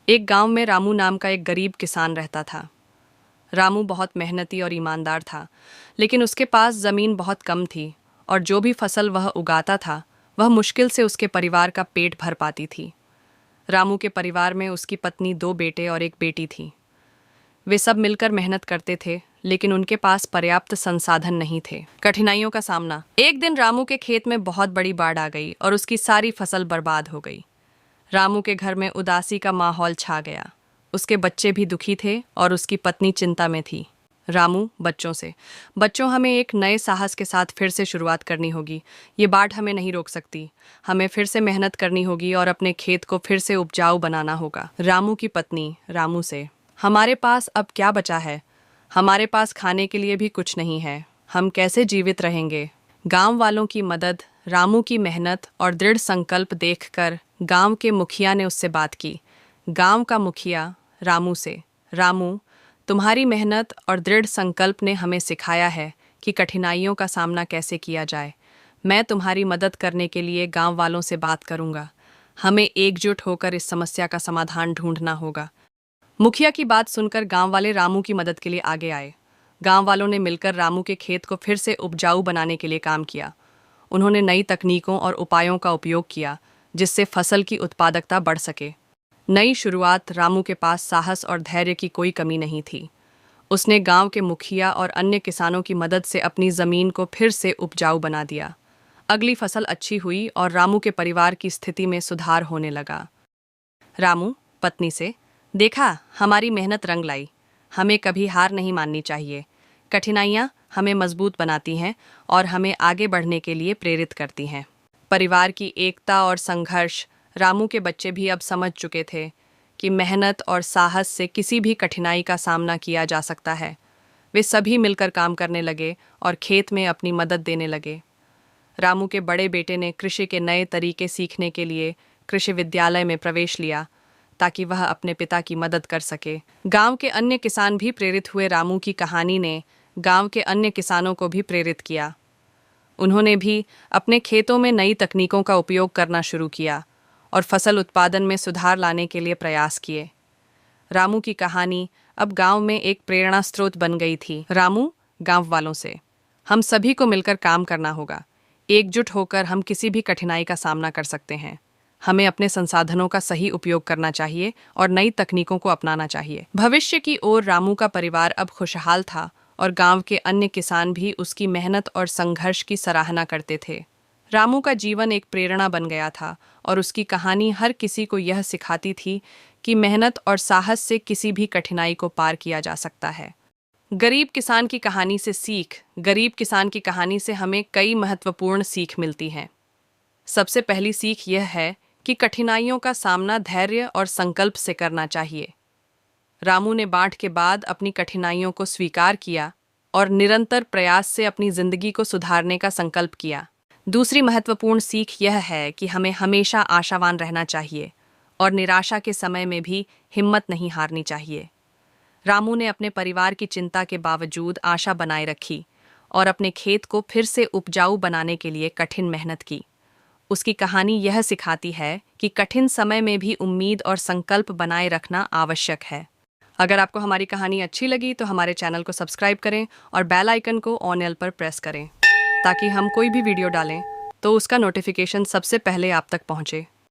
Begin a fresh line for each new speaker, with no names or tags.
एक गांव में रामू नाम का एक गरीब किसान रहता था। रामू बहुत मेहनती और ईमानदार था, लेकिन उसके पास ज़मीन बहुत कम थी और जो भी फसल वह उगाता था वह मुश्किल से उसके परिवार का पेट भर पाती थी। रामू के परिवार में उसकी पत्नी, 2 बेटे और एक बेटी थी। वे सब मिलकर मेहनत करते थे, लेकिन उनके पास पर्याप्त संसाधन नहीं थे। कठिनाइयों का सामना। एक दिन रामू के खेत में बहुत बड़ी बाढ़ आ गई और उसकी सारी फसल बर्बाद हो गई। रामू के घर में उदासी का माहौल छा गया। उसके बच्चे भी दुखी थे और उसकी पत्नी चिंता में थी। रामू बच्चों से, बच्चों, हमें एक नए साहस के साथ फिर से शुरुआत करनी होगी। ये बाढ़ हमें नहीं रोक सकती। हमें फिर से मेहनत करनी होगी और अपने खेत को फिर से उपजाऊ बनाना होगा। रामू की पत्नी रामू से, हमारे पास अब क्या बचा है? हमारे पास खाने के लिए भी कुछ नहीं है। हम कैसे जीवित रहेंगे? गांव वालों की मदद, रामू की मेहनत और दृढ़ संकल्प देखकर गांव के मुखिया ने उससे बात की। गांव का मुखिया रामू से, रामू, तुम्हारी मेहनत और दृढ़ संकल्प ने हमें सिखाया है कि कठिनाइयों का सामना कैसे किया जाए। मैं तुम्हारी मदद करने के लिए गांव वालों से बात करूंगा। हमें एकजुट होकर इस समस्या का समाधान ढूंढना होगा। मुखिया की बात सुनकर गांव वाले रामू की मदद के लिए आगे आए। गांव वालों ने मिलकर रामू के खेत को फिर से उपजाऊ बनाने के लिए काम किया। उन्होंने नई तकनीकों और उपायों का उपयोग किया, जिससे फसल की उत्पादकता बढ़ सके। नई शुरुआत। रामू के पास साहस और धैर्य की कोई कमी नहीं थी। उसने गांव के मुखिया और अन्य किसानों की मदद से अपनी ज़मीन को फिर से उपजाऊ बना दिया। अगली फसल अच्छी हुई और रामू के परिवार की स्थिति में सुधार होने लगा। रामू पत्नी से, देखा, हमारी मेहनत रंग लाई। हमें कभी हार नहीं माननी चाहिए। कठिनाइयाँ हमें मजबूत बनाती हैं और हमें आगे बढ़ने के लिए प्रेरित करती हैं। परिवार की एकता और संघर्ष। रामू के बच्चे भी अब समझ चुके थे कि मेहनत और साहस से किसी भी कठिनाई का सामना किया जा सकता है। वे सभी मिलकर काम करने लगे और खेत में अपनी मदद देने लगे। रामू के बड़े बेटे ने कृषि के नए तरीके सीखने के लिए कृषि विद्यालय में प्रवेश लिया, ताकि वह अपने पिता की मदद कर सके। गांव के अन्य किसान भी प्रेरित हुए। रामू की कहानी ने गांव के अन्य किसानों को भी प्रेरित किया। उन्होंने भी अपने खेतों में नई तकनीकों का उपयोग करना शुरू किया और फसल उत्पादन में सुधार लाने के लिए प्रयास किए। रामू की कहानी अब गांव में एक प्रेरणा स्रोत बन गई थी। रामू गांव वालों से, हम सभी को मिलकर काम करना होगा। एकजुट होकर हम किसी भी कठिनाई का सामना कर सकते हैं। हमें अपने संसाधनों का सही उपयोग करना चाहिए और नई तकनीकों को अपनाना चाहिए। भविष्य की ओर रामू का परिवार अब खुशहाल था और गांव के अन्य किसान भी उसकी मेहनत और संघर्ष की सराहना करते थे। रामू का जीवन एक प्रेरणा बन गया था और उसकी कहानी हर किसी को यह सिखाती थी कि मेहनत और साहस से किसी भी कठिनाई को पार किया जा सकता है। गरीब किसान की कहानी से सीख। गरीब किसान की कहानी से हमें कई महत्वपूर्ण सीख मिलती हैं। सबसे पहली सीख यह है कि कठिनाइयों का सामना धैर्य और संकल्प से करना चाहिए। रामू ने बाढ़ के बाद अपनी कठिनाइयों को स्वीकार किया और निरंतर प्रयास से अपनी जिंदगी को सुधारने का संकल्प किया। दूसरी महत्वपूर्ण सीख यह है कि हमें हमेशा आशावान रहना चाहिए और निराशा के समय में भी हिम्मत नहीं हारनी चाहिए। रामू ने अपने परिवार की चिंता के बावजूद आशा बनाए रखी और अपने खेत को फिर से उपजाऊ बनाने के लिए कठिन मेहनत की। उसकी कहानी यह सिखाती है कि कठिन समय में भी उम्मीद और संकल्प बनाए रखना आवश्यक है। अगर आपको हमारी कहानी अच्छी लगी तो हमारे चैनल को सब्सक्राइब करें और बेल आइकन को ऑन पर प्रेस करें, ताकि हम कोई भी वीडियो डालें तो उसका नोटिफिकेशन सबसे पहले आप तक पहुंचे।